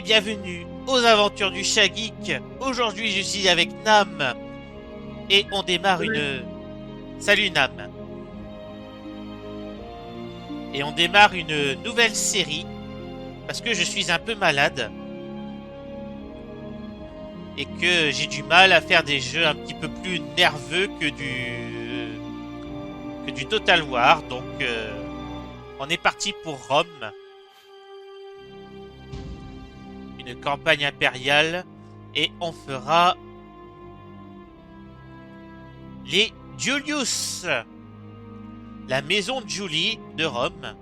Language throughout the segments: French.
et bienvenue aux aventures du Chat Geek. Aujourd'hui, je suis avec Nam et on démarre une... Salut Nam. Et on démarre une nouvelle série parce que je suis un peu malade et que j'ai du mal à faire des jeux un petit peu plus nerveux que du Total War. Donc, on est parti pour Rome. Une campagne impériale et on fera les Julius, la maison de Julie de Rome.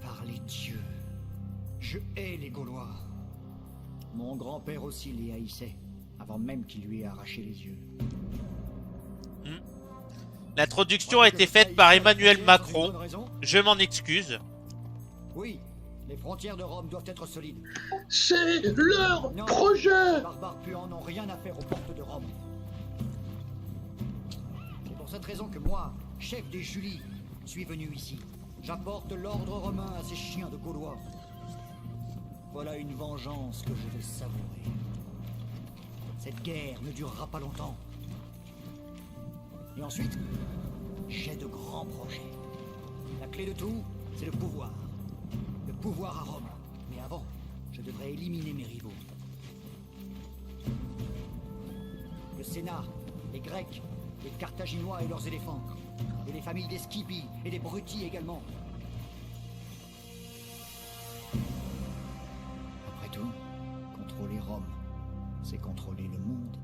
Par les dieux, je hais les Gaulois. Mon grand-père aussi les haïssait, avant même qu'il lui ait arraché les yeux. L'introduction a été faite par Emmanuel Macron. Je m'en excuse. Oui, les frontières de Rome doivent être solides. C'est leur Non, projet. les barbares puants n'ont rien à faire aux portes de Rome. C'est pour cette raison que moi, chef des Julies, suis venu ici. J'apporte l'ordre romain à ces chiens de Gaulois. Voilà une vengeance que je vais savourer. Cette guerre ne durera pas longtemps. Et ensuite, j'ai de grands projets. La clé de tout, c'est le pouvoir. Le pouvoir à Rome. Mais avant, je devrais éliminer mes rivaux. Le Sénat, les Grecs, les Carthaginois et leurs éléphants. Et les familles des Scipii et des Bruti également. Après tout, contrôler Rome, c'est contrôler le monde.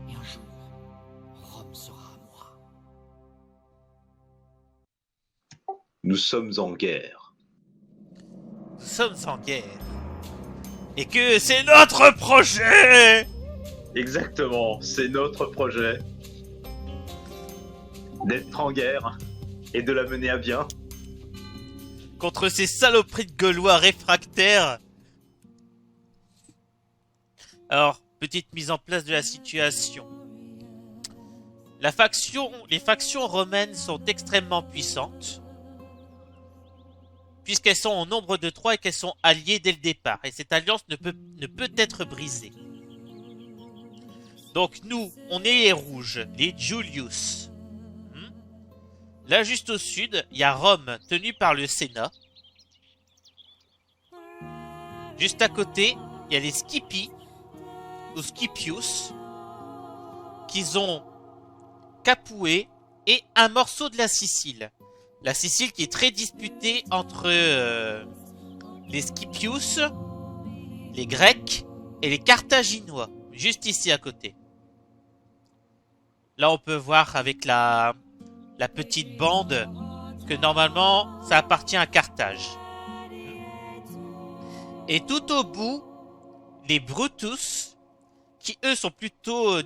Et un jour, Rome sera à moi. Nous sommes en guerre. Nous sommes en guerre. Et que c'est notre projet! Exactement, c'est notre projet. D'être en guerre et de la mener à bien. Contre ces saloperies de Gaulois réfractaires. Alors, petite mise en place de la situation. Les factions romaines sont extrêmement puissantes, puisqu'elles sont au nombre de 3 et qu'elles sont alliées dès le départ. Et cette alliance ne peut être brisée. Donc nous, on est les rouges, les Julius. Là, juste au sud, il y a Rome, tenue par le Sénat. Juste à côté, il y a les Scipii, ou Scipius, qui ont Capuée et un morceau de la Sicile. La Sicile qui est très disputée entre les Scipius, les Grecs et les Carthaginois. Juste ici à côté. Là, on peut voir avec la petite bande que normalement, ça appartient à Carthage. Et tout au bout, les Brutus, qui eux sont plutôt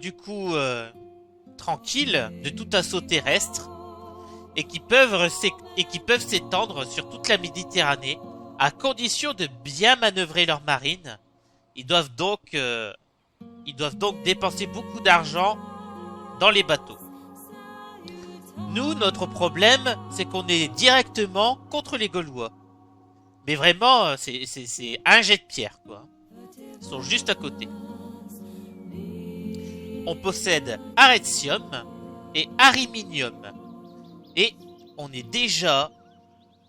tranquilles de tout assaut terrestre et qui peuvent s'étendre sur toute la Méditerranée à condition de bien manœuvrer leur marine. Ils doivent donc dépenser beaucoup d'argent dans les bateaux. Nous, notre problème, c'est qu'on est directement contre les Gaulois. Mais vraiment, c'est un jet de pierre, quoi. Ils sont juste à côté. On possède Arretium et Ariminium. Et on est déjà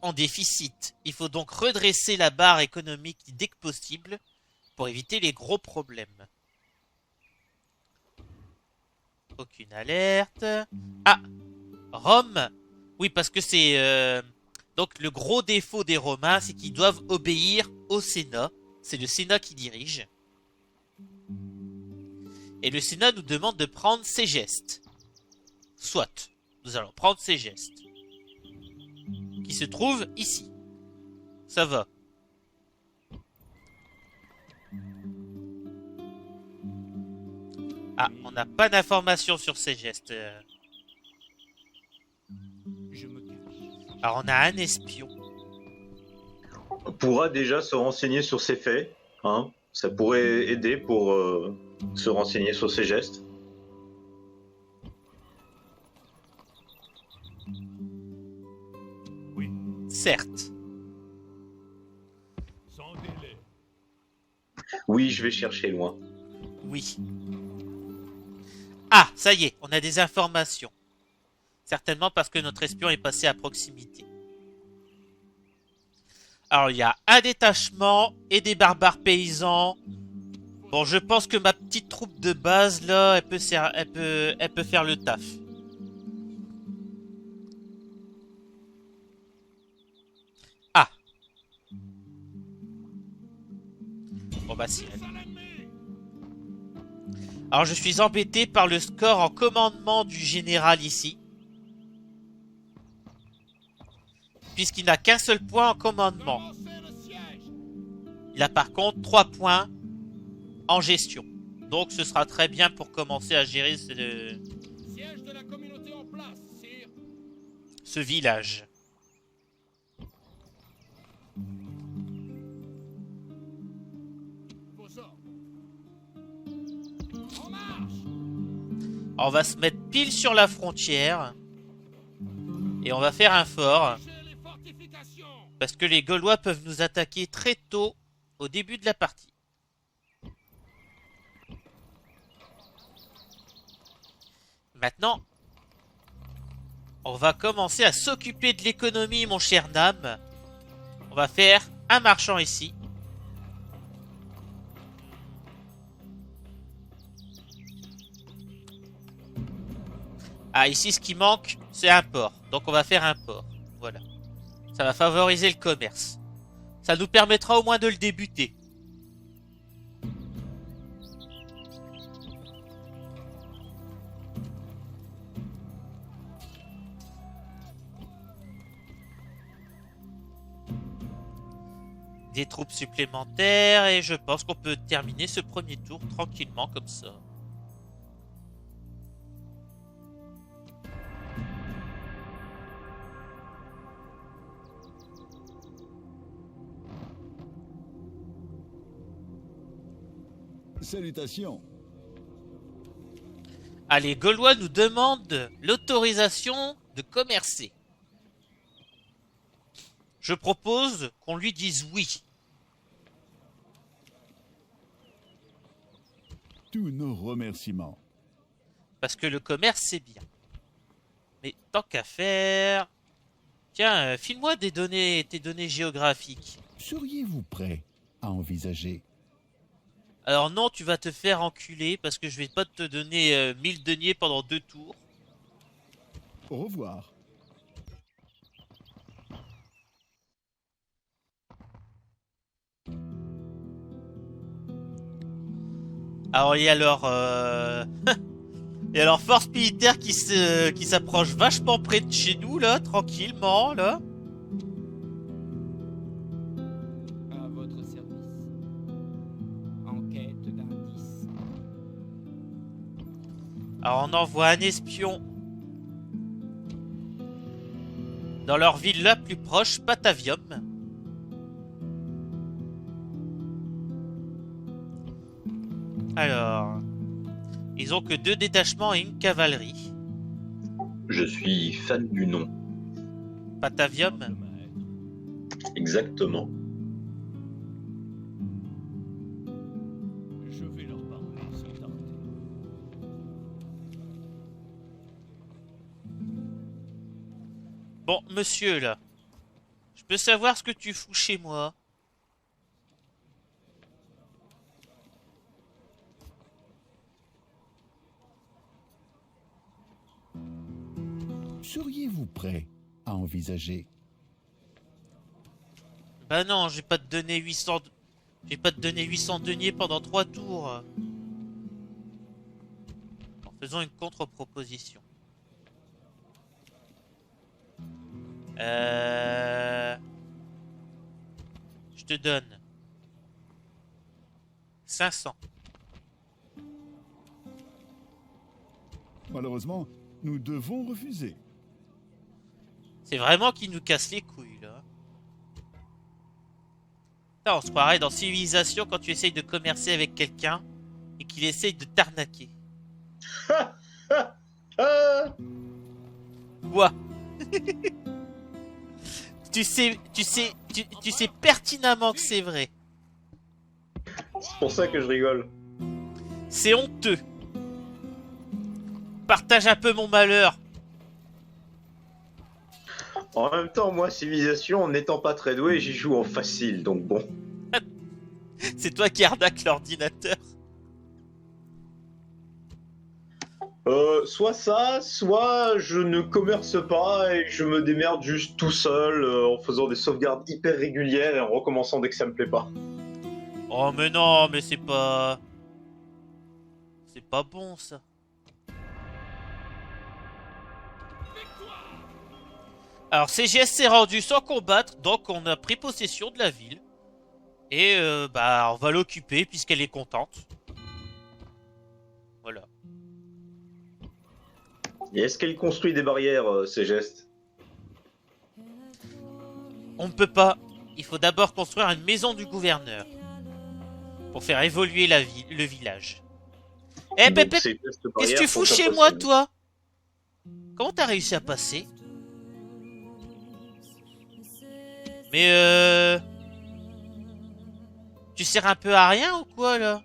en déficit. Il faut donc redresser la barre économique dès que possible pour éviter les gros problèmes. Aucune alerte. Ah, Rome. Oui, parce que c'est... donc le gros défaut des Romains, c'est qu'ils doivent obéir au Sénat. C'est le Sénat qui dirige. Et le Sénat nous demande de prendre ses gestes. Soit, nous allons prendre ses gestes. Qui se trouvent ici. Ça va. Ah, on n'a pas d'informations sur ces gestes. Alors on a un espion. On pourra déjà se renseigner sur ces faits. Hein. Ça pourrait aider pour se renseigner sur ces gestes. Certes. Oui, je vais chercher loin. Oui. Ah, ça y est, on a des informations. Certainement parce que notre espion est passé à proximité. Alors, il y a un détachement et des barbares paysans. Bon, je pense que ma petite troupe de base, là, elle peut faire le taf. Ah. Bon, bah si. Alors, je suis embêté par le score en commandement du général ici. Puisqu'il n'a qu'un seul point en commandement. Il a par contre 3 points en gestion. Donc ce sera très bien pour commencer à gérer ce village. On va se mettre pile sur la frontière. Et on va faire un fort. Parce que les Gaulois peuvent nous attaquer très tôt au début de la partie. Maintenant, on va commencer à s'occuper de l'économie, mon cher Nam. On va faire un marchand ici. Ah, ici, ce qui manque, c'est un port. Donc, on va faire un port. Voilà. Ça va favoriser le commerce. Ça nous permettra au moins de le débuter. Des troupes supplémentaires et je pense qu'on peut terminer ce premier tour tranquillement comme ça. Salutations. Ah, les Gaulois nous demandent l'autorisation de commercer. Je propose qu'on lui dise oui. Tous nos remerciements. Parce que le commerce, c'est bien. Mais tant qu'à faire... Tiens, file-moi tes données géographiques. Seriez-vous prêt à envisager? Alors non, tu vas te faire enculer parce que je vais pas te donner 1000 deniers pendant 2 tours. Au revoir. Alors il y a il y a leur force militaire qui s'approche vachement près de chez nous là, tranquillement là. À votre service. Enquête d'indices. Alors on envoie un espion dans leur ville la plus proche, Patavium. Alors, ils ont que 2 détachements et une cavalerie. Je suis fan du nom. Patavium. Exactement. Je vais leur parler sans tarder. Bon, monsieur là, je peux savoir ce que tu fous chez moi? Seriez-vous prêt à envisager? Bah non, je vais pas te donner 800... Je vais pas te donner 800 deniers pendant 3 tours. En faisant une contre-proposition. Je te donne 500. Malheureusement, nous devons refuser. C'est vraiment qu'ils nous cassent les couilles, là. Là, on se croirait dans Civilisation quand tu essayes de commercer avec quelqu'un et qu'il essaye de t'arnaquer. Quoi? tu sais pertinemment que c'est vrai. C'est pour ça que je rigole. C'est honteux. Partage un peu mon malheur. En même temps, moi, Civilisation, en n'étant pas très doué, j'y joue en facile, donc bon. C'est toi qui arnaque l'ordinateur. Soit ça, soit je ne commerce pas et je me démerde juste tout seul en faisant des sauvegardes hyper régulières et en recommençant dès que ça me plaît pas. Oh mais non, mais c'est pas... C'est pas bon ça. Alors CGS s'est rendu sans combattre, donc on a pris possession de la ville. Et bah on va l'occuper puisqu'elle est contente. Voilà. Et est-ce qu'elle construit des barrières, ces gestes? On ne peut pas. Il faut d'abord construire une maison du gouverneur. Pour faire évoluer la ville, le village. Eh Donc, Pépé, ces gestes qu'est-ce que tu barrières fous sont chez moi impossibles. toi? Comment t'as réussi à passer? Mais tu sers un peu à rien ou quoi là?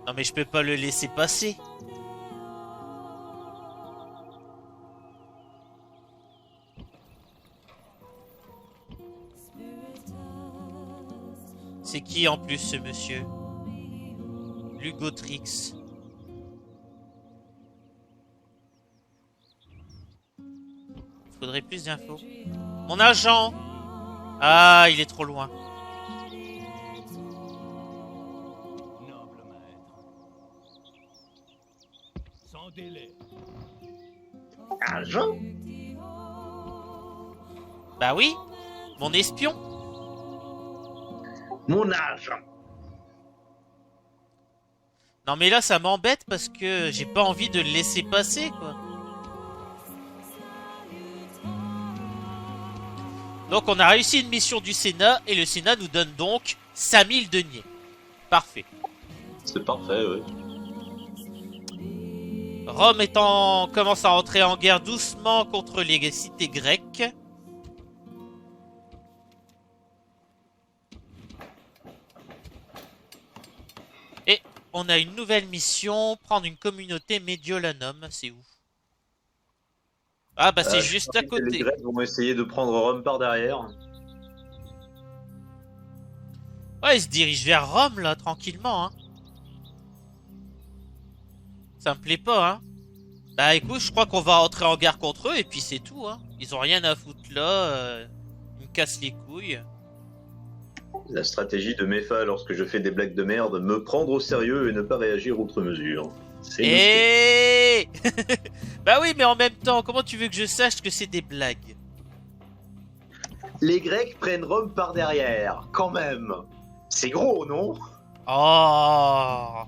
Non mais je peux pas le laisser passer. C'est qui en plus ce monsieur? Lugotrix. Faudrait plus d'infos. Mon agent! Ah, il est trop loin. Noble maître. Sans délai. Agent? Bah oui, mon espion. Mon agent. Non mais là ça m'embête parce que j'ai pas envie de le laisser passer quoi. Donc on a réussi une mission du Sénat et le Sénat nous donne donc 5000 deniers. Parfait. C'est parfait, oui. Rome commence à entrer en guerre doucement contre les cités grecques. Et on a une nouvelle mission, prendre une communauté Médiolanum, c'est où? Ah bah c'est juste à Les côté. Grecs vont essayer de prendre Rome par derrière. Ouais, ils se dirigent vers Rome là, tranquillement. Hein. Ça me plaît pas, hein. Bah écoute, je crois qu'on va entrer en guerre contre eux et puis c'est tout, hein. Ils ont rien à foutre là, ils me cassent les couilles. La stratégie de Mefa lorsque je fais des blagues de merde, me prendre au sérieux et ne pas réagir outre mesure. C'est noté. Et bah oui, mais en même temps, comment tu veux que je sache que c'est des blagues? Les Grecs prennent Rome par derrière, quand même. C'est gros, non? Oh.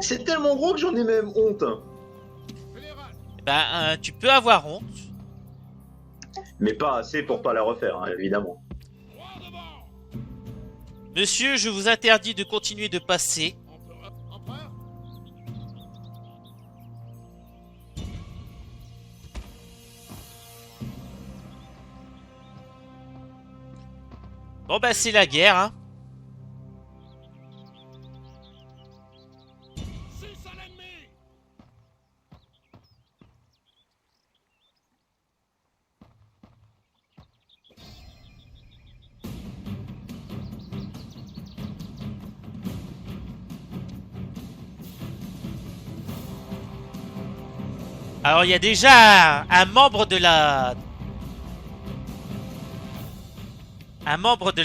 C'est tellement gros que j'en ai même honte. Ben, tu peux avoir honte. Mais pas assez pour pas la refaire, hein, évidemment. Monsieur, je vous interdis de continuer de passer. Bon bah c'est la guerre, hein. Alors il y a déjà un membre de la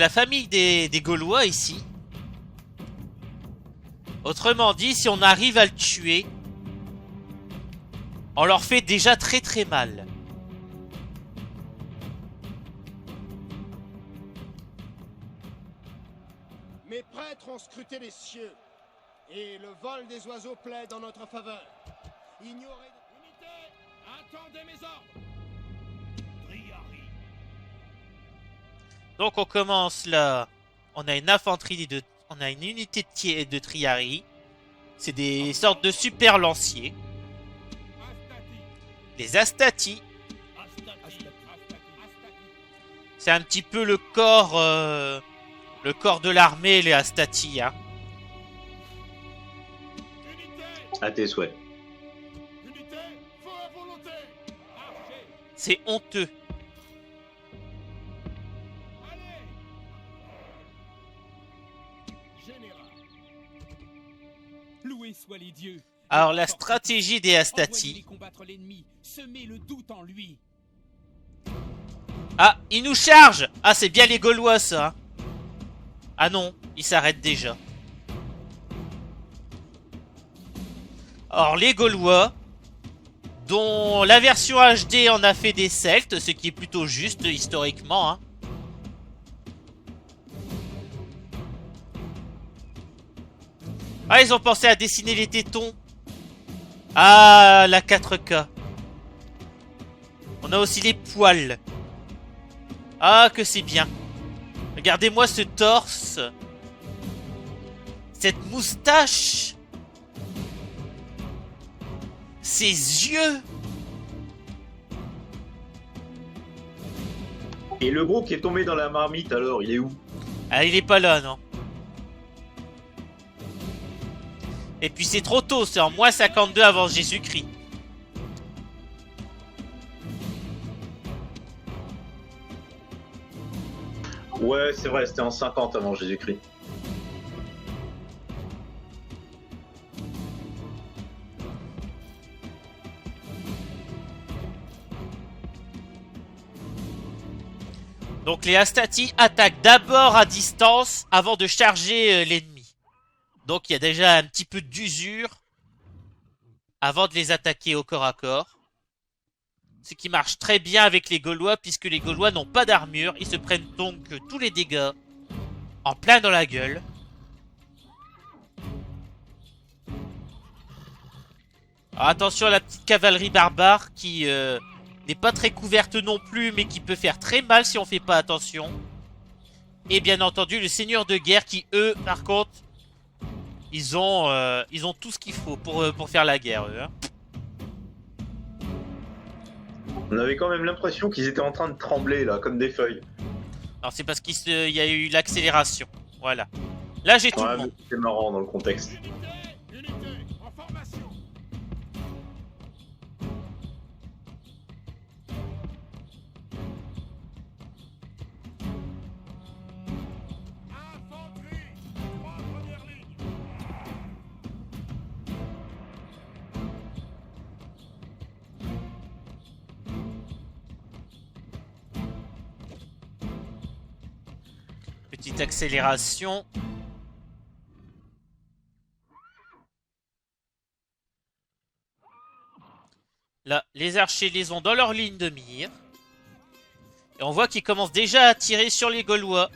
famille des Gaulois ici. Autrement dit, si on arrive à le tuer, on leur fait déjà très très mal. Mes prêtres ont scruté les cieux, et le vol des oiseaux plaide en notre faveur. Ignorez... Unité, attendez mes ordres. Donc on commence là. On a une infanterie On a une unité de Triari. C'est des sortes de super lanciers. Les Astati. C'est un petit peu le corps de l'armée, les Astati. Hein. À tes souhaits. C'est honteux. Loués soient les dieux. Alors la stratégie des Astati. Envoyez-les combattre l'ennemi, semez le doute en lui. Ah, il nous charge. Ah, c'est bien les Gaulois, ça. Ah non, ils s'arrêtent déjà. Alors les Gaulois, dont la version HD en a fait des Celtes, ce qui est plutôt juste historiquement. Hein. Ah, ils ont pensé à dessiner les tétons. Ah, la 4K. On a aussi les poils. Ah, que c'est bien. Regardez-moi ce torse. Cette moustache. Ses yeux. Et le gros qui est tombé dans la marmite, alors, il est où? Ah, il est pas là, non. Et puis c'est trop tôt, c'est en moins 52 avant Jésus-Christ. Ouais, c'est vrai, c'était en 50 avant Jésus-Christ. Donc les Astati attaquent d'abord à distance avant de charger l'ennemi. Donc il y a déjà un petit peu d'usure avant de les attaquer au corps à corps. Ce qui marche très bien avec les Gaulois puisque les Gaulois n'ont pas d'armure. Ils se prennent donc tous les dégâts en plein dans la gueule. Alors attention à la petite cavalerie barbare qui n'est pas très couverte non plus mais qui peut faire très mal si on fait pas attention. Et bien entendu le seigneur de guerre qui eux par contre ils ont tout ce qu'il faut pour faire la guerre eux. Hein. On avait quand même l'impression qu'ils étaient en train de trembler, là, comme des feuilles. Alors c'est parce qu'il y a eu l'accélération. Voilà. Là j'ai tout Ouais, le mais monde. c'est marrant dans le contexte. Unité, en formation. Infanterie, trois premières lignes. Petite accélération. Là, les archers les ont dans leur ligne de mire. Et on voit qu'ils commencent déjà à tirer sur les Gaulois.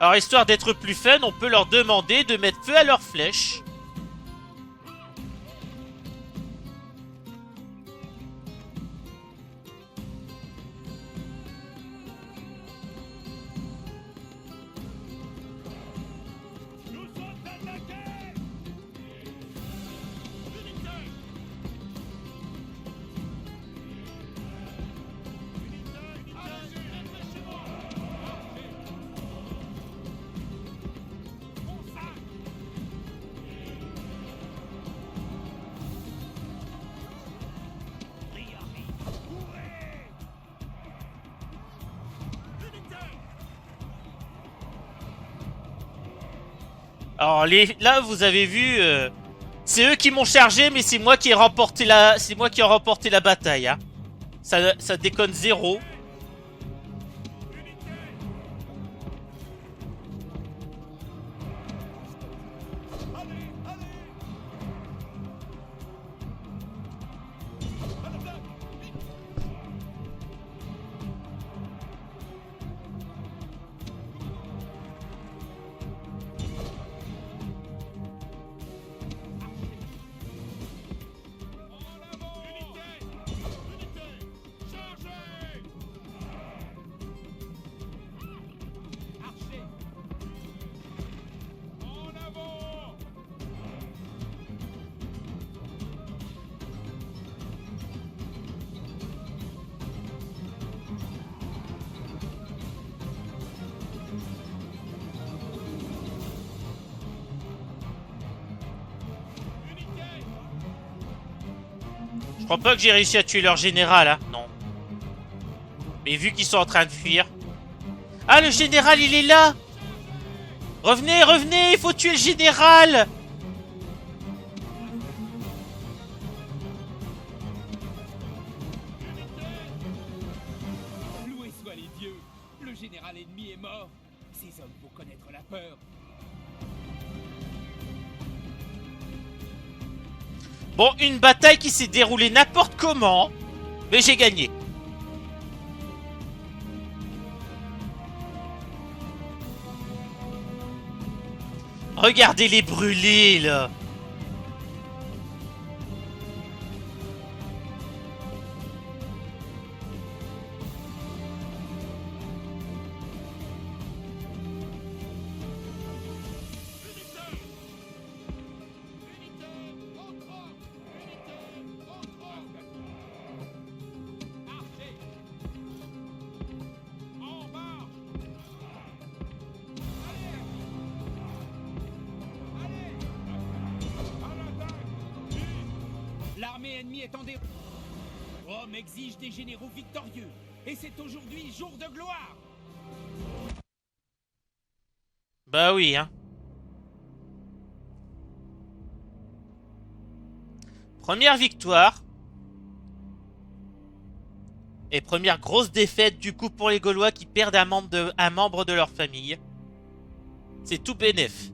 Alors, histoire d'être plus fun, on peut leur demander de mettre feu à leurs flèches. Nous sommes attaqués. Unité. Allez-y, réfléchis-moi. On sac. Alors, là, vous avez vu... c'est eux qui m'ont chargé, mais c'est moi qui ai remporté la bataille. Hein. Ça déconne zéro. Je crois pas que j'ai réussi à tuer leur général, hein. Non. Mais vu qu'ils sont en train de fuir... Ah, le général, il est là! Revenez, revenez, il faut tuer le général! Loués soient les dieux. Le général ennemi est mort. Ces hommes vont connaître la peur. Bon, une bataille qui s'est déroulée n'importe comment, mais j'ai gagné. Regardez-les brûler, là. Archer. En marche. L'armée ennemie est en déroute. Rome exige des généraux victorieux. Et c'est aujourd'hui jour de gloire. Bah oui, hein. Première victoire. Et première grosse défaite du coup pour les Gaulois qui perdent un membre de leur famille. C'est tout bénef.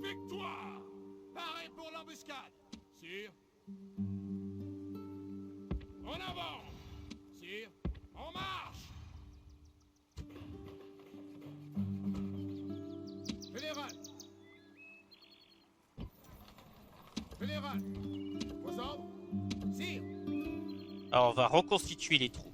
Victoire! Paré pour l'embuscade! Sire. En avant! Sire. En marche! Général! Général! Vos ordres? Sire! Alors on va reconstituer les troupes.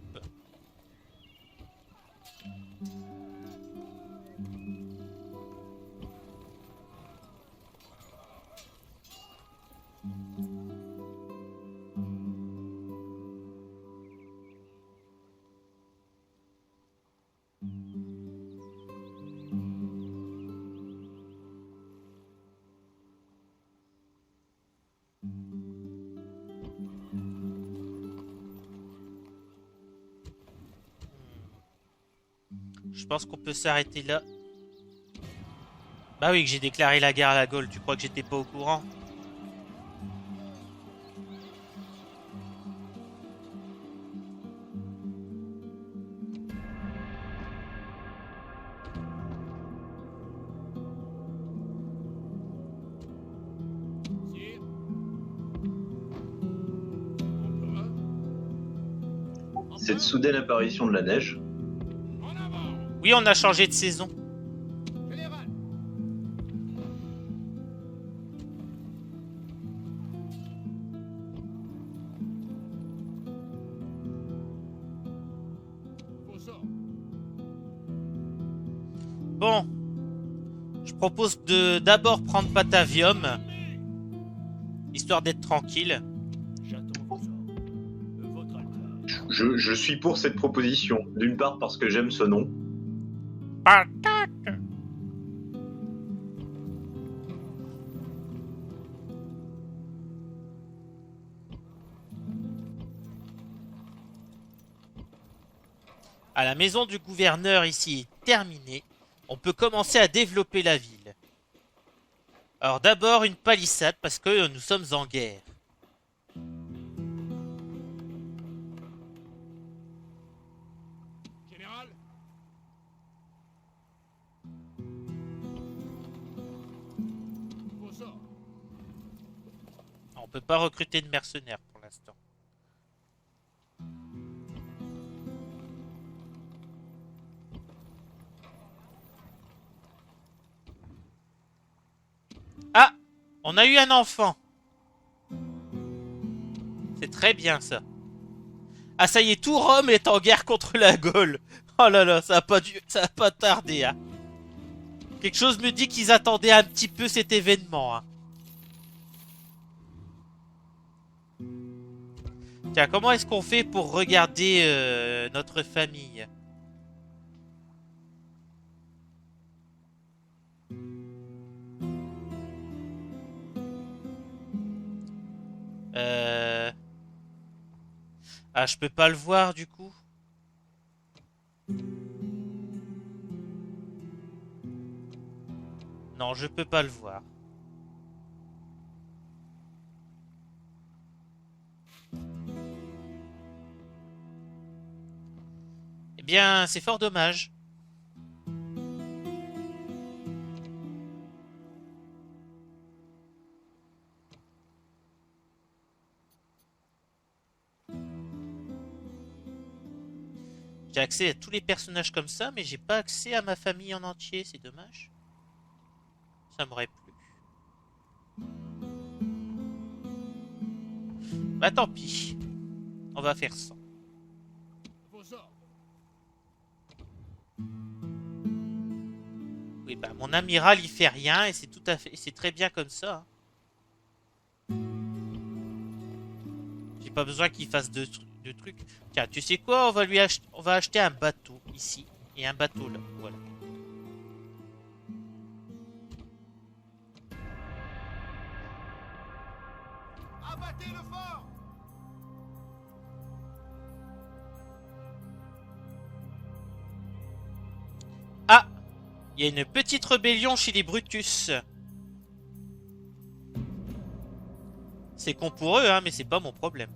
Je pense qu'on peut s'arrêter là. Bah oui, que j'ai déclaré la guerre à la Gaule. Tu crois que j'étais pas au courant? Sire. Empereur. Cette soudaine apparition de la neige. En avant! Oui, on a changé de saison. Général! Vos ordres. Bon. Je propose de d'abord prendre Patavium. Histoire d'être tranquille. J'attends vos ordres. Votre Altesse. Je suis pour cette proposition. D'une part parce que j'aime ce nom. Patate. À la maison du gouverneur ici est terminée. On peut commencer à développer la ville. Alors d'abord une palissade parce que nous sommes en guerre. Général! Vos ordres. On peut pas recruter de mercenaires pour l'instant. Ah! On a eu un enfant. C'est très bien ça. Ah ça y est, tout Rome est en guerre contre la Gaule. Oh là là, ça a pas tardé, hein. Quelque chose me dit qu'ils attendaient un petit peu cet événement, hein. Tiens, comment est-ce qu'on fait pour regarder notre famille? Euh... Ah, je peux pas le voir du coup. Non, je peux pas le voir. Eh bien, c'est fort dommage. J'ai accès à tous les personnages comme ça, mais j'ai pas accès à ma famille en entier, c'est dommage. Ça m'aurait plu. Bah tant pis. On va faire ça. Vos ordres. Oui, bah mon amiral il fait rien et c'est tout à fait, c'est très bien comme ça. Hein. J'ai pas besoin qu'il fasse de trucs. Tiens, tu sais quoi? On va acheter un bateau ici et un bateau là. Voilà. Abattez le fort. Ah, il y a une petite rébellion chez les Brutus. C'est con pour eux, hein, mais c'est pas mon problème.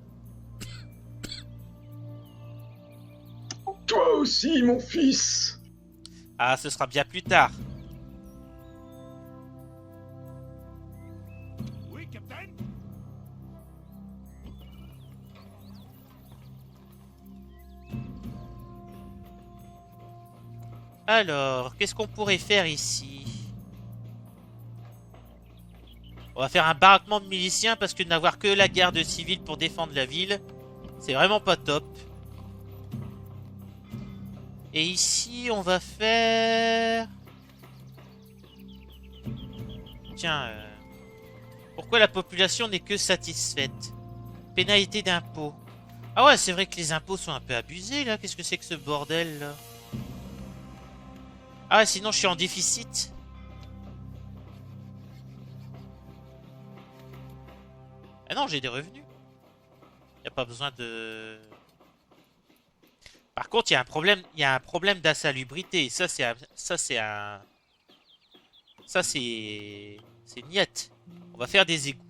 Toi aussi, mon fils. Ah, ce sera bien plus tard. Oui, capitaine. Alors, qu'est-ce qu'on pourrait faire ici? On va faire un baraquement de miliciens parce que n'avoir que la garde civile pour défendre la ville, c'est vraiment pas top. Et ici, on va faire... Tiens, pourquoi la population n'est que satisfaite? Pénalité d'impôt. Ah ouais, c'est vrai que les impôts sont un peu abusés, là. Qu'est-ce que c'est que ce bordel, là? Ah ouais, sinon je suis en déficit. Ah non, j'ai des revenus. Y a pas besoin de... Par contre, il y a un problème d'insalubrité. Ça, c'est niette. On va faire des égouts.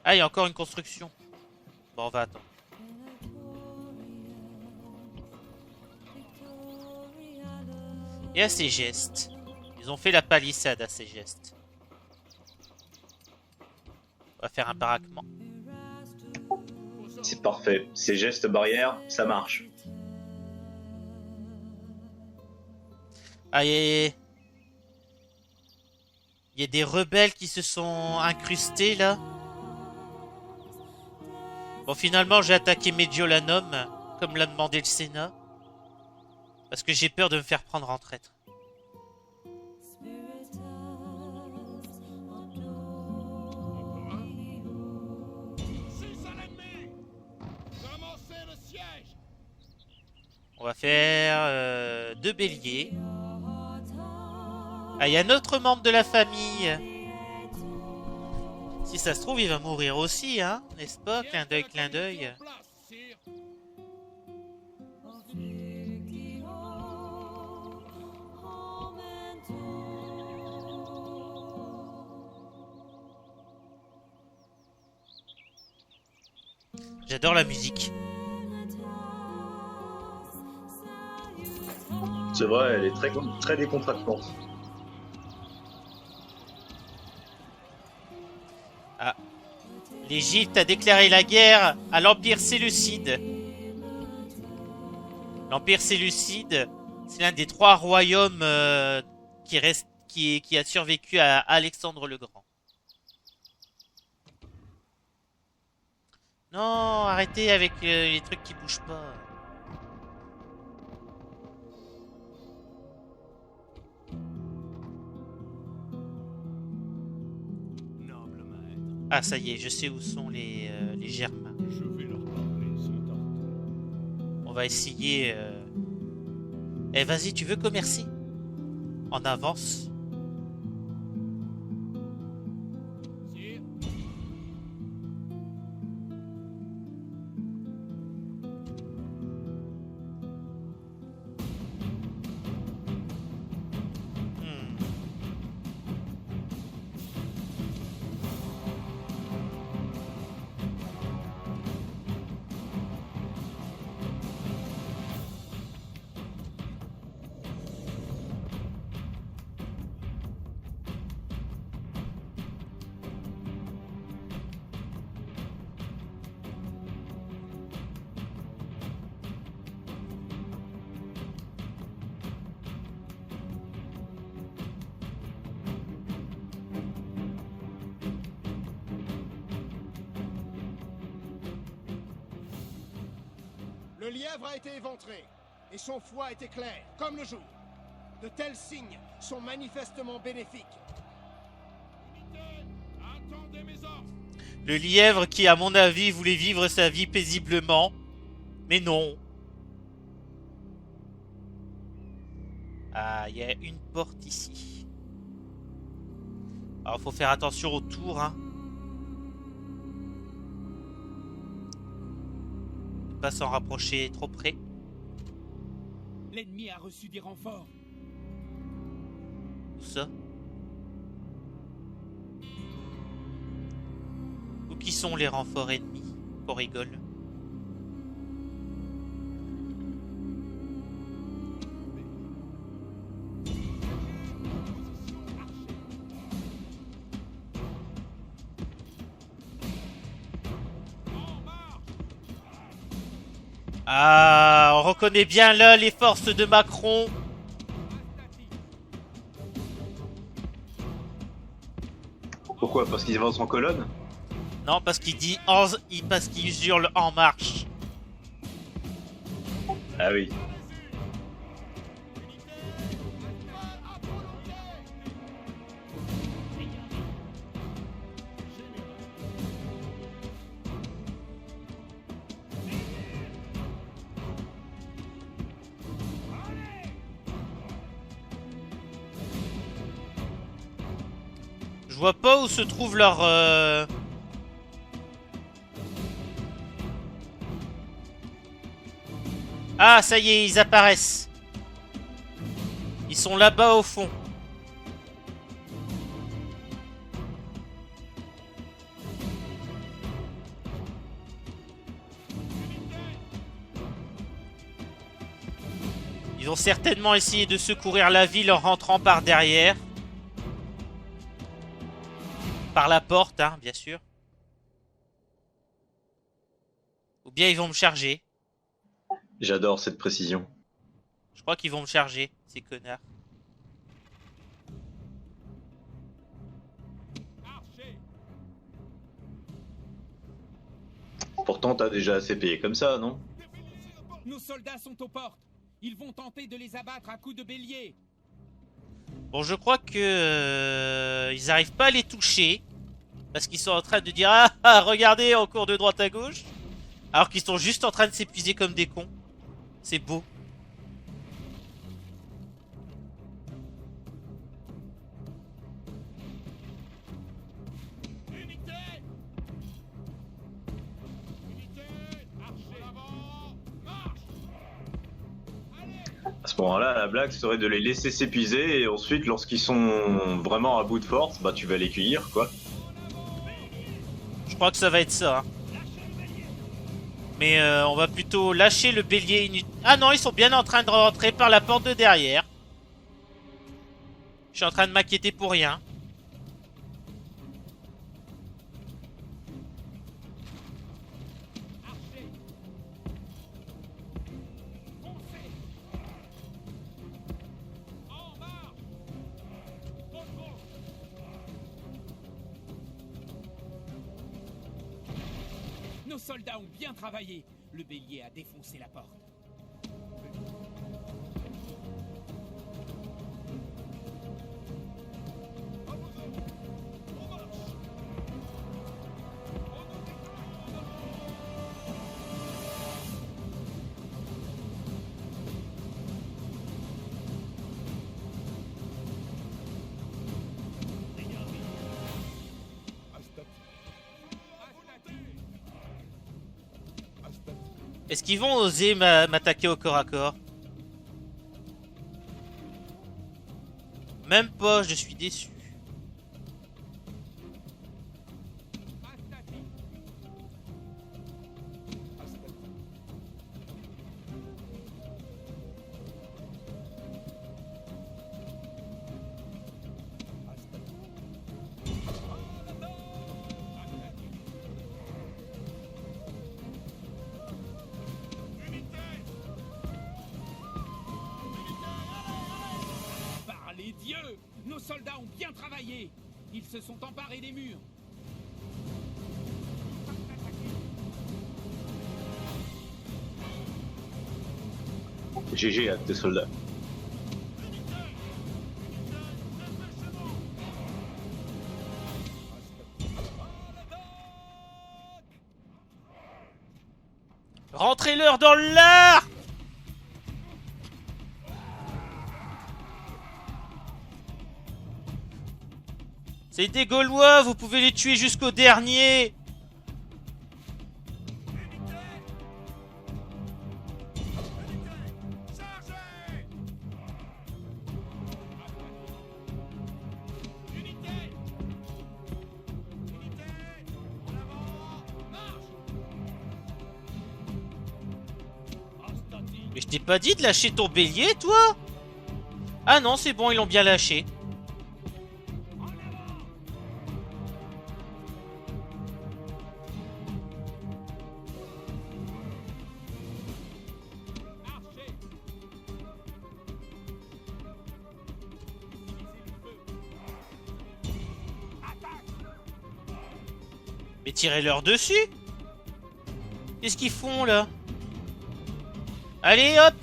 Ah, il y a encore une construction. Bon, on va attendre. Et à ces gestes. Ils ont fait la palissade à ces gestes. On va faire un baraquement. C'est parfait. Ces gestes barrières, ça marche. Ah, il y a des rebelles qui se sont incrustés là. Bon, finalement, j'ai attaqué Mediolanum, comme l'a demandé le Sénat. Parce que j'ai peur de me faire prendre en traître. Encore un. Six à l'ennemi. Commencez le siège. On va faire 2 béliers. Ah, il y a un autre membre de la famille. Si ça se trouve, il va mourir aussi, hein, n'est-ce pas? Clin d'œil, clin d'œil. J'adore la musique. C'est vrai, elle est très décontractante. Ah. L'Égypte a déclaré la guerre à l'Empire séleucide. L'Empire séleucide, c'est l'un des 3 royaumes qui a survécu à Alexandre le Grand. Non, arrêtez avec les trucs qui bougent pas. Noble maître, Ah, ça y est, je sais où sont les Germains. je vais leur parler sans tarder. On va essayer... Eh, vas-y, tu veux commercer? En avance. Sire, Le lièvre a été éventré, et son foie est clair, comme le jour. De tels signes sont manifestement bénéfiques. Unité, attendez mes ordres. Le lièvre qui, à mon avis, voulait vivre sa vie paisiblement. Mais non. Ah, il y a une porte ici. Alors, faut faire attention autour, hein. Ne pas s'en rapprocher trop près. L'ennemi a reçu des renforts. Où ça? Où qui sont les renforts ennemis? Qu'on rigole. Ah, on reconnaît bien là les forces de Macron. Pourquoi? Parce qu'ils avancent en colonne? Non, parce qu'il dit parce qu'il hurle en marche. Ah oui. Je vois pas où se trouve leur... Ah, ça y est, ils apparaissent. Ils sont là-bas au fond. Ils ont certainement essayé de secourir la ville en rentrant par derrière. Par la porte, hein, bien sûr. Ou bien ils vont me charger. J'adore cette précision. Je crois qu'ils vont me charger, ces connards. Archer. Pourtant, t'as déjà assez payé comme ça, non? Nos soldats sont aux portes. Ils vont tenter de les abattre à coups de bélier. Bon, je crois que ils arrivent pas à les toucher. Parce qu'ils sont en train de dire ah, regardez, on court de droite à gauche. Alors qu'ils sont juste en train de s'épuiser comme des cons. C'est beau. Unité. Unité. Archer. Avant. Marche. Allez. À ce moment-là, la blague serait de les laisser s'épuiser et ensuite, lorsqu'ils sont vraiment à bout de force, bah tu vas les cueillir, quoi. Je crois que ça va être ça. Hein. Mais on va plutôt lâcher le bélier inutile. Ah non, ils sont bien en train de rentrer par la porte de derrière. Je suis en train de m'inquiéter pour rien. Archer. Foncez. En marche. Au fond. Nos soldats ont bien travaillé. Le bélier a défoncé la porte. Est-ce qu'ils vont oser m'attaquer au corps à corps? Même pas, je suis déçu. Par les dieux, nos soldats ont bien travaillé. Ils se sont emparés des murs. GG à tes soldats. Rentrez-leur dans l'art. C'est des Gaulois, vous pouvez les tuer jusqu'au dernier. Mais je t'ai pas dit de lâcher ton bélier, toi? Ah non, c'est bon, ils l'ont bien lâché. Mais tirez-leur dessus. Qu'est-ce qu'ils font, là? Allez, hop!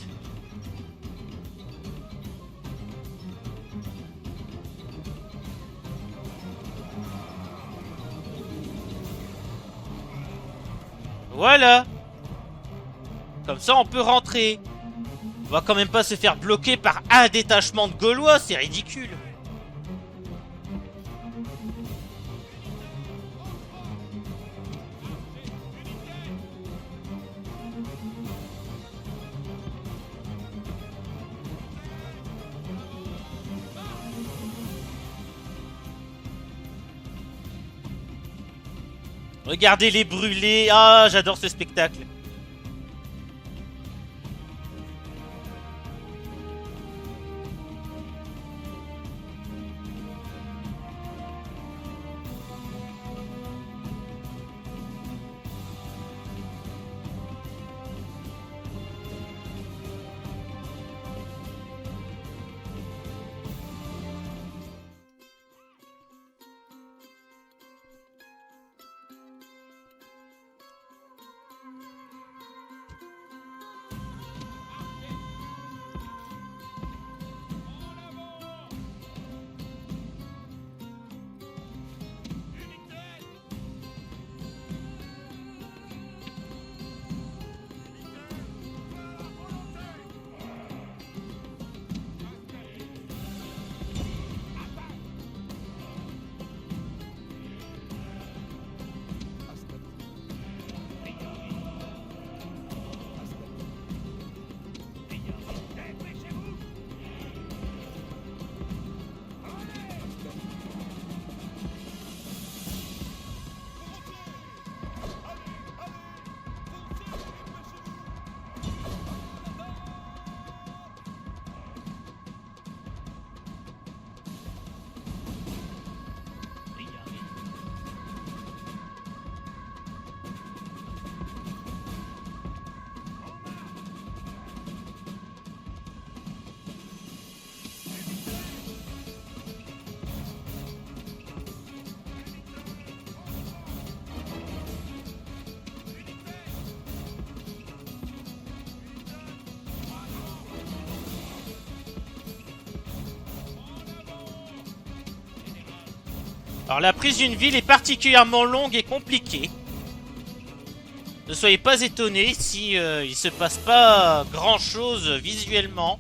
Voilà! Comme ça, on peut rentrer. On va quand même pas se faire bloquer par un détachement de Gaulois, c'est ridicule. Regardez les brûlés. Ah, j'adore ce spectacle. Alors la prise d'une ville est particulièrement longue et compliquée. Ne soyez pas étonnés si il se passe pas grand chose visuellement.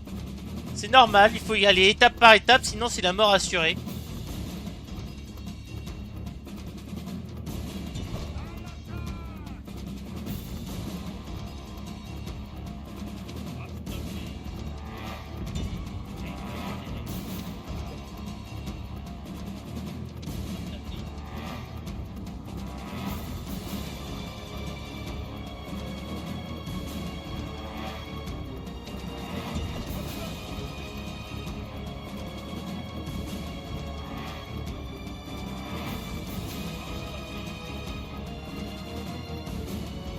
C'est normal, il faut y aller étape par étape, sinon c'est la mort assurée.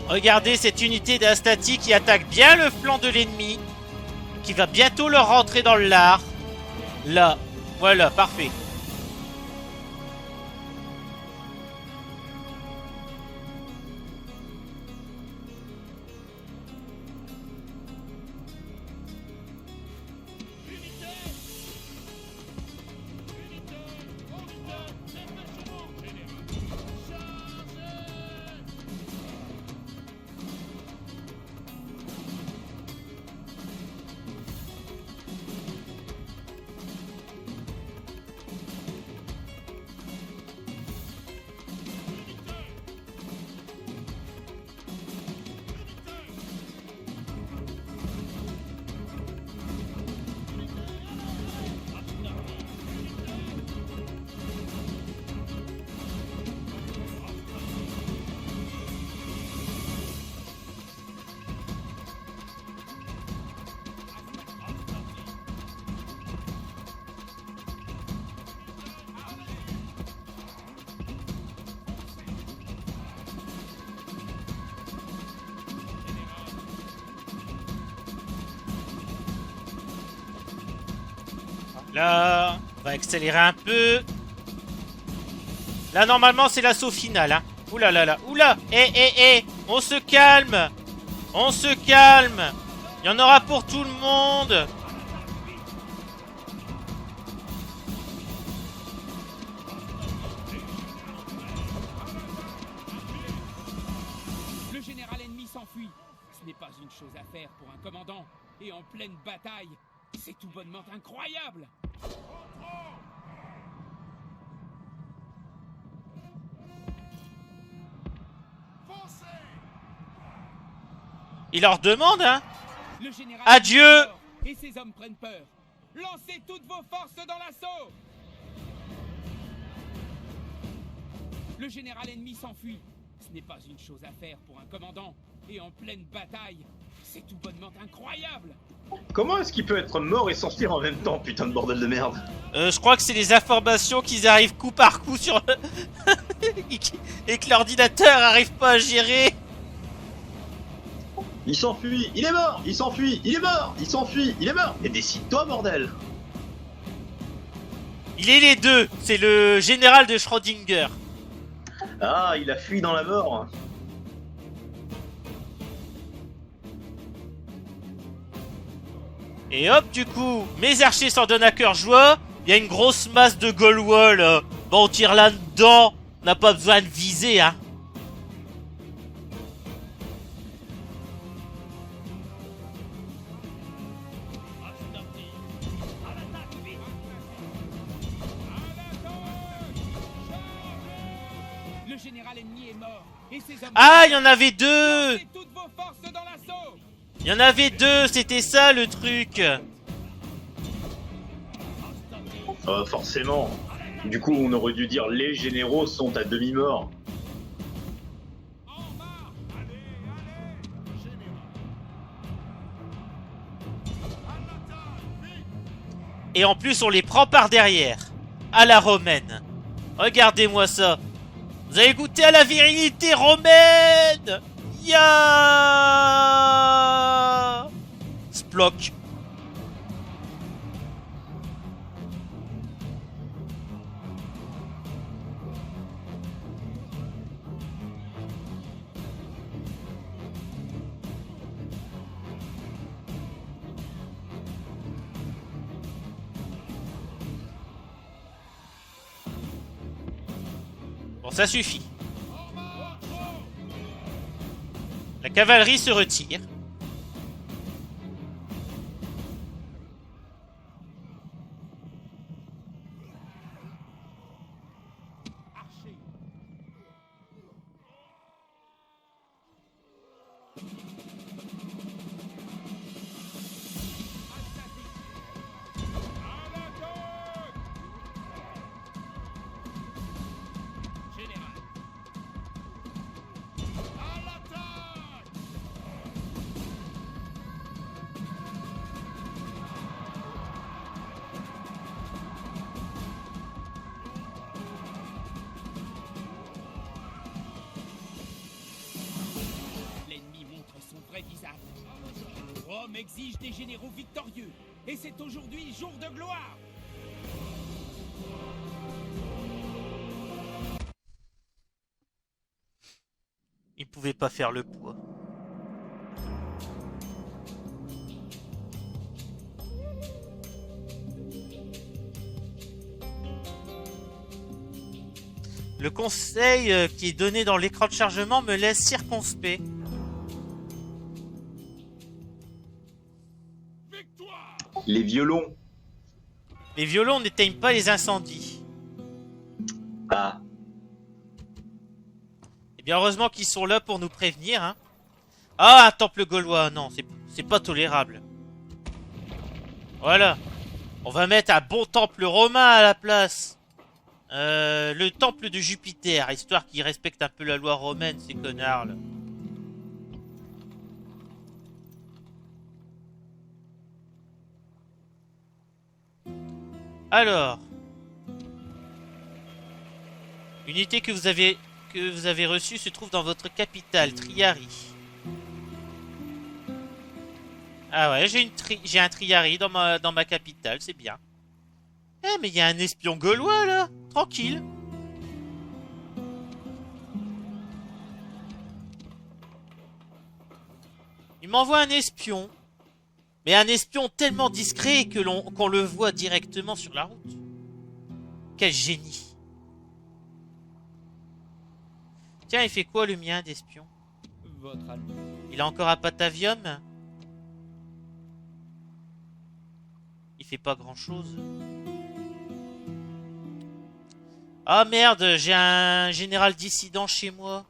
Regardez cette unité d'Astati qui attaque bien le flanc de l'ennemi. Qui va bientôt leur rentrer dans le lard. Là. Voilà, parfait. Là, on va accélérer un peu. Là, normalement, c'est l'assaut final. Hein. Oula là là. Oula. On se calme. On se calme. Il y en aura pour tout le monde. Le général ennemi s'enfuit. Ce n'est pas une chose à faire pour un commandant. Et en pleine bataille, c'est tout bonnement incroyable. Il leur demande, hein. Le général Adieu. est mort, et ses hommes prennent peur. Lancez toutes vos forces dans l'assaut. Le général ennemi s'enfuit. Ce n'est pas une chose à faire pour un commandant. Et en pleine bataille, c'est tout bonnement incroyable. Comment est-ce qu'il peut être mort et s'enfuir en même temps, putain de bordel de merde? Je crois que c'est les informations qu'ils arrivent coup par coup sur le... et que l'ordinateur arrive pas à gérer. Il s'enfuit, il est mort, il s'enfuit, il est mort, il s'enfuit, il est mort. Et décide-toi, bordel. Il est les deux. C'est le général de Schrödinger. Ah, il a fui dans la mort. Et hop, du coup, mes archers s'en donnent à cœur joie. Il y a une grosse masse de Gaulois, là. Bon, on tire là-dedans. On n'a pas besoin de viser, hein. Le général ennemi est mort. Et ses hommes Ah, il y en avait deux. Lancez toutes vos forces dans l'assaut. Il y en avait deux, c'était ça le truc. Forcément. Du coup, on aurait dû dire les généraux sont à demi-mort. Et en plus, on les prend par derrière. À la romaine. Regardez-moi ça. Vous avez goûté à la virilité romaine. Ya Splock. Bon, ça suffit. La cavalerie se retire. L'ennemi montre son vrai visage. Rome exige des généraux victorieux. Et c'est aujourd'hui jour de gloire. Il ne pouvait pas faire le poids. Le conseil qui est donné dans l'écran de chargement me laisse circonspect. Les violons. Les violons n'éteignent pas les incendies. Ah. Et bien heureusement qu'ils sont là pour nous prévenir. Hein. Ah, un temple gaulois. Non, c'est pas tolérable. Voilà. On va mettre un bon temple romain à la place. Le temple de Jupiter, histoire qu'ils respectent un peu la loi romaine, ces connards là. Alors, l'unité que vous avez reçue se trouve dans votre capitale, Triarie. Ah ouais, j'ai un Triarie dans ma capitale, c'est bien. Eh, mais il y a un espion gaulois, là. Tranquille. Il m'envoie un espion. Mais un espion tellement discret que qu'on le voit directement sur la route. Quel génie. Tiens, il fait quoi le mien d'espion? Votre Altesse. Il a encore un patavium? Il fait pas grand chose. Ah merde, j'ai un général dissident chez moi.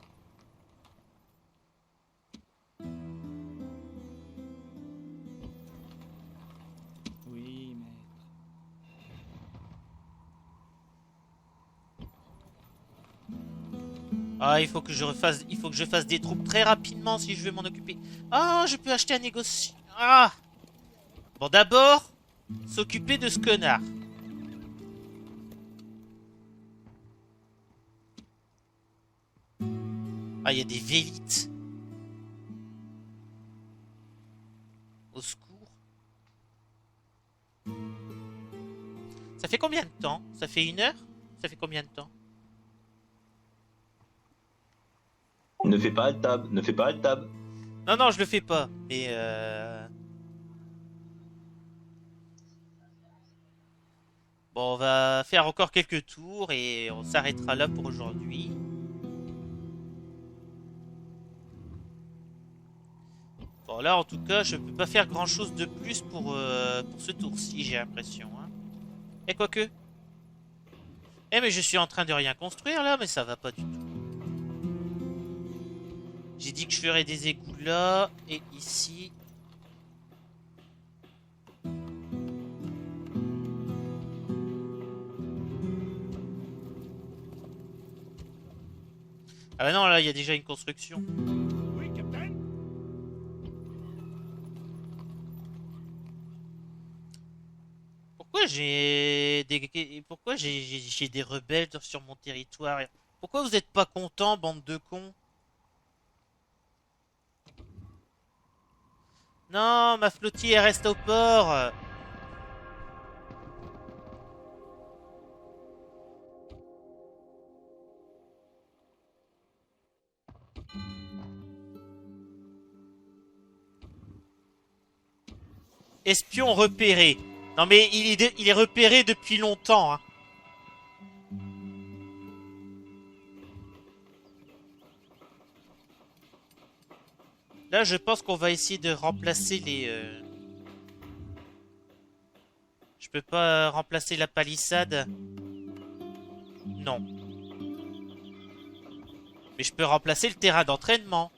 Oui, maître. Ah, il faut que je fasse des troupes très rapidement si je veux m'en occuper. Ah, je peux acheter un négociant. Ah. Bon, d'abord, s'occuper de ce connard. Ah, il y a des vélites. Au secours. Ça fait combien de temps? Ça fait 1 heure? Ça fait combien de temps? Ne fais pas Alt-Tab, ne fais pas Alt-Tab. Non, non, je le fais pas. Mais bon, on va faire encore quelques tours et on s'arrêtera là pour aujourd'hui. Bon, là, en tout cas, je peux pas faire grand-chose de plus pour ce tour-ci, j'ai l'impression. Hein. Et quoique... Eh, mais je suis en train de rien construire, là, mais ça va pas du tout. J'ai dit que je ferais des égouts là, et ici... Ah bah non, là, il y a déjà une construction. Oui, capitaine. Pourquoi j'ai des rebelles sur mon territoire? Pourquoi vous êtes pas contents, bande de cons? Non, ma flottille elle reste au port. Espion repéré. Non mais il est repéré depuis longtemps. Hein. Là, je pense qu'on va essayer de remplacer les... Je peux pas remplacer la palissade. Non. Mais je peux remplacer le terrain d'entraînement.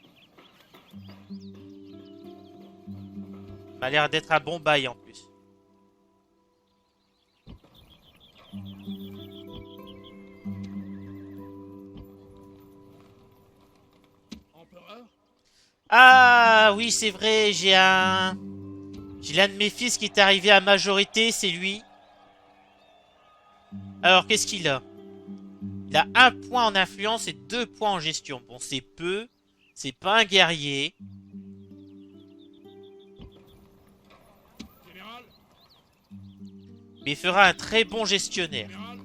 Ça a l'air d'être un bon bail en plus. Empereur. Ah oui, c'est vrai, j'ai l'un de mes fils qui est arrivé à majorité, c'est lui. Alors, qu'est-ce qu'il a? Il a 1 point en influence et 2 points en gestion. Bon, c'est peu, c'est pas un guerrier. Général. Mais il fera un très bon gestionnaire. Général.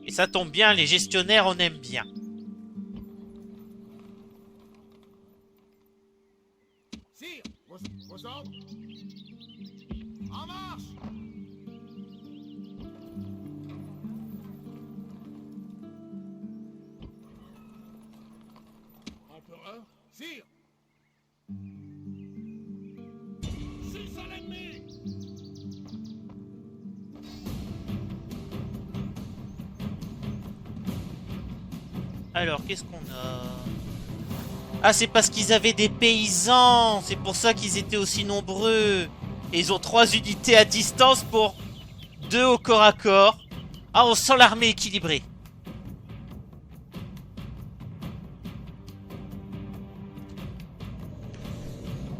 Et ça tombe bien, les gestionnaires, on aime bien. Sire, vos ordres. En marche! Empereur. Sire, Six à l'ennemi. Alors, qu'est-ce qu'on a? Ah, c'est parce qu'ils avaient des paysans. C'est pour ça qu'ils étaient aussi nombreux. Et ils ont 3 unités à distance pour 2 au corps à corps. Ah, on sent l'armée équilibrée.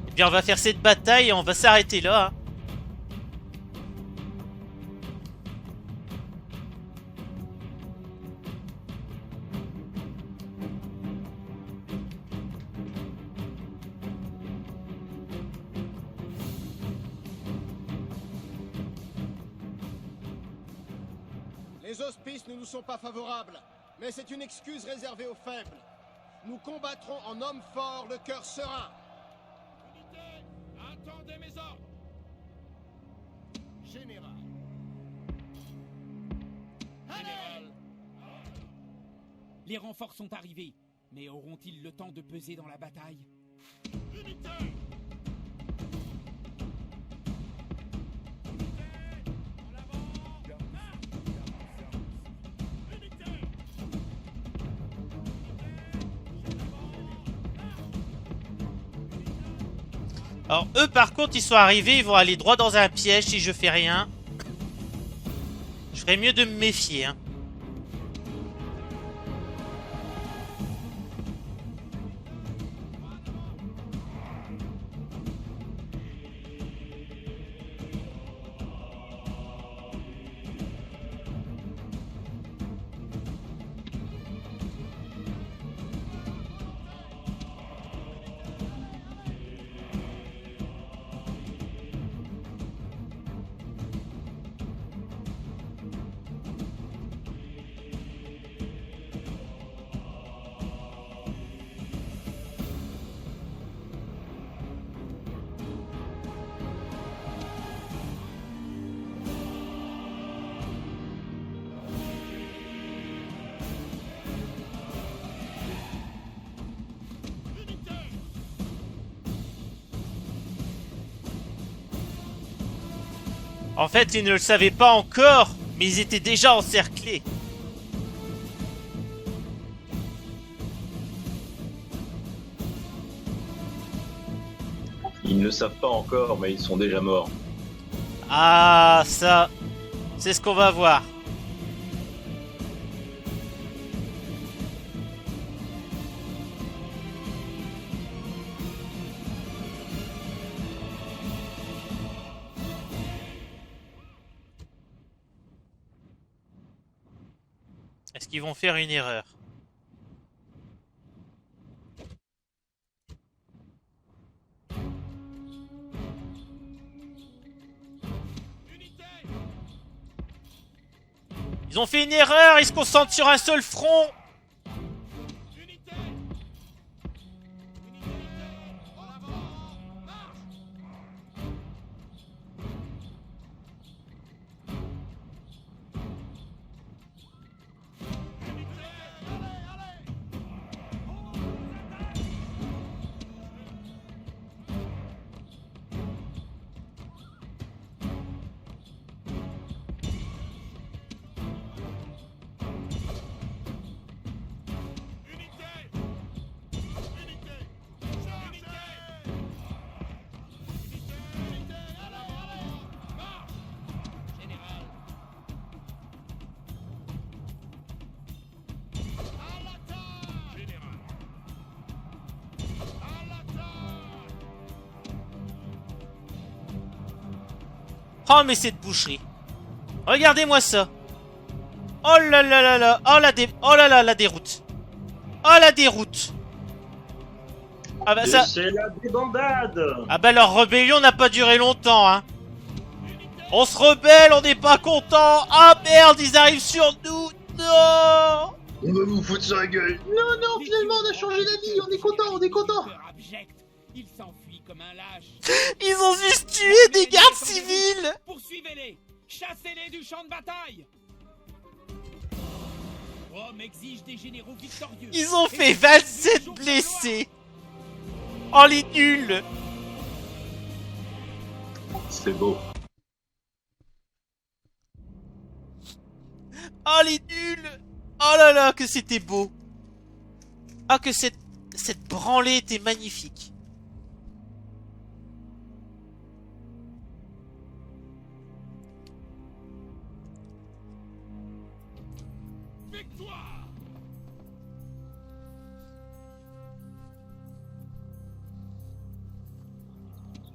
Eh bien, on va faire cette bataille et on va s'arrêter là. Hein. Les auspices ne nous sont pas favorables, mais c'est une excuse réservée aux faibles. Nous combattrons en hommes forts, le cœur serein. Unité, attendez mes ordres. Général. Général. Les renforts sont arrivés, mais auront-ils le temps de peser dans la bataille? Unité. En avant. Unité. Alors eux par contre ils sont arrivés, ils vont aller droit dans un piège si je fais rien. Je ferais mieux de me méfier hein. En fait, ils ne le savaient pas encore, mais ils étaient déjà encerclés. Ils ne le savent pas encore, mais ils sont déjà morts. Ah, ça, c'est ce qu'on va voir. Est-ce qu'ils vont faire une erreur? Ils ont fait une erreur, ils se concentrent sur un seul front. Unité. En avant. Marche. Oh mais cette boucherie. Regardez-moi ça. Oh là là là là. Oh là là la déroute. Oh la déroute. Ah bah ça. C'est la débandade. Ah bah leur rébellion n'a pas duré longtemps hein. On se rebelle, on n'est pas content. Ah merde, ils arrivent sur nous. Non. On va vous foutre sur la gueule. Non, non, finalement on a changé d'avis, on est content, on est content. Abject. Il s'enfuit comme un lâche. Ils ont juste tué des gardes civils. Poursuivez-les. Chassez-les du champ de bataille. Rome exige des généraux victorieux. Ils ont fait 27 blessés. Oh les nuls. C'est beau. Oh les nuls. Oh là là que c'était beau. Ah que cette branlée était magnifique. Victoire.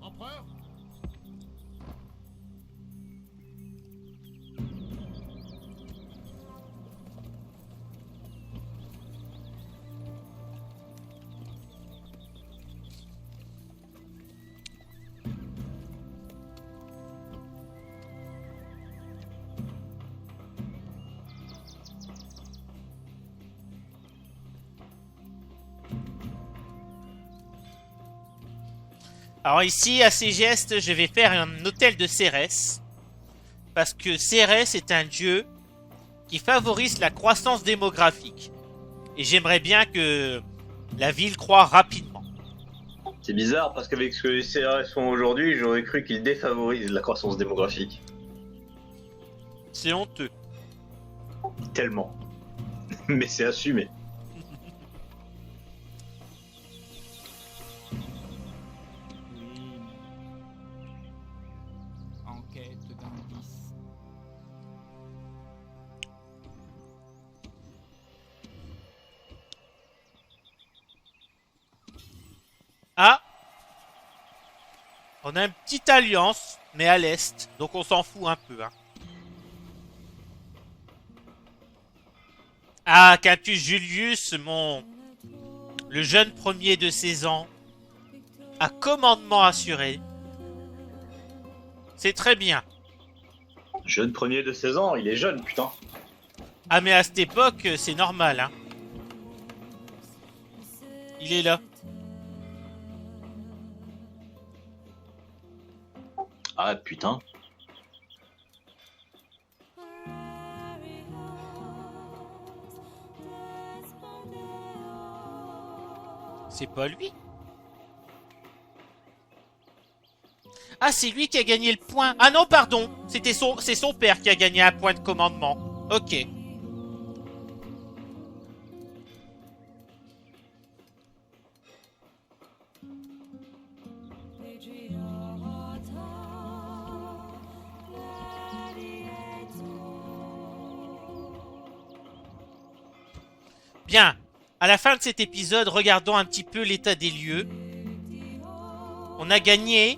Empereur. Alors ici, à ces gestes, je vais faire un hôtel de Cérès. Parce que Cérès est un dieu qui favorise la croissance démographique. Et j'aimerais bien que la ville croît rapidement. C'est bizarre parce qu'avec ce que les CRS font aujourd'hui, j'aurais cru qu'ils défavorisent la croissance démographique. C'est honteux. Tellement. Mais c'est assumé. Oui. Enquête d'indice. Ah! On a une petite alliance, mais à l'est, donc on s'en fout un peu. Hein. Ah, Quintus Julius, le jeune premier de 16 ans, a commandement assuré. C'est très bien. Jeune premier de 16 ans, il est jeune, putain. Ah, mais à cette époque, c'est normal, hein. Il est là. Ah putain. C'est pas lui. Ah, c'est lui qui a gagné le point. Ah non, pardon. C'est son père qui a gagné un point de commandement. Ok. Bien. À la fin de cet épisode, regardons un petit peu l'état des lieux. On a gagné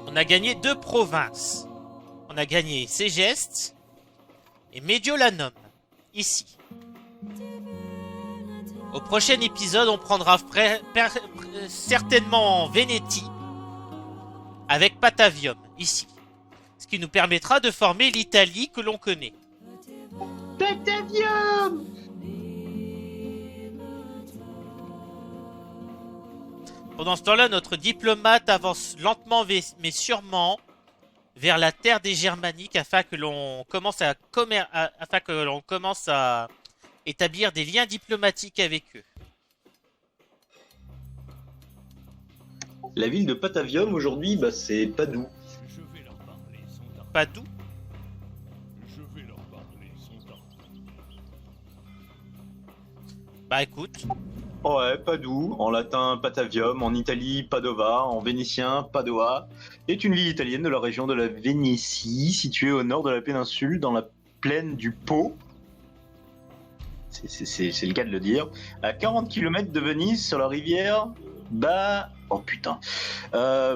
2 provinces. On a gagné Ségeste et Mediolanum, ici. Au prochain épisode, on prendra certainement Vénétie avec Patavium, ici. Ce qui nous permettra de former l'Italie que l'on connaît. Patavium! Pendant ce temps-là, notre diplomate avance lentement mais sûrement vers la terre des Germaniques afin que l'on commence à établir des liens diplomatiques avec eux. La ville de Patavium aujourd'hui, bah c'est Padoue. Je vais leur parler, son art. Padoue. Je vais leur parler, son art. Bah écoute, Ouais, Padoue, en latin Patavium, en Italie Padova, en vénitien Padoa, est une ville italienne de la région de la Vénétie, située au nord de la péninsule, dans la plaine du Po. C'est le cas de le dire. À 40 km de Venise, sur la rivière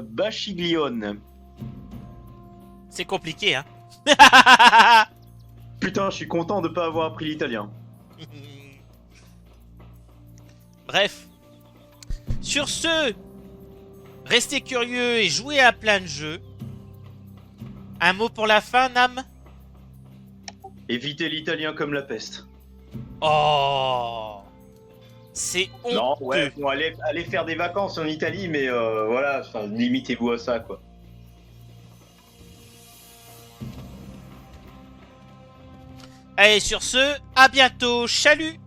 Bachiglione. c'est compliqué, hein. Putain, je suis content de pas avoir appris l'italien. Bref. Sur ce, restez curieux et jouez à plein de jeux. Un mot pour la fin, Nam? Évitez l'italien comme la peste. Oh, c'est honteux. Non, ouais, bon, allez faire des vacances en Italie, mais voilà, limitez-vous à ça, quoi. Allez, sur ce, à bientôt. Chalut!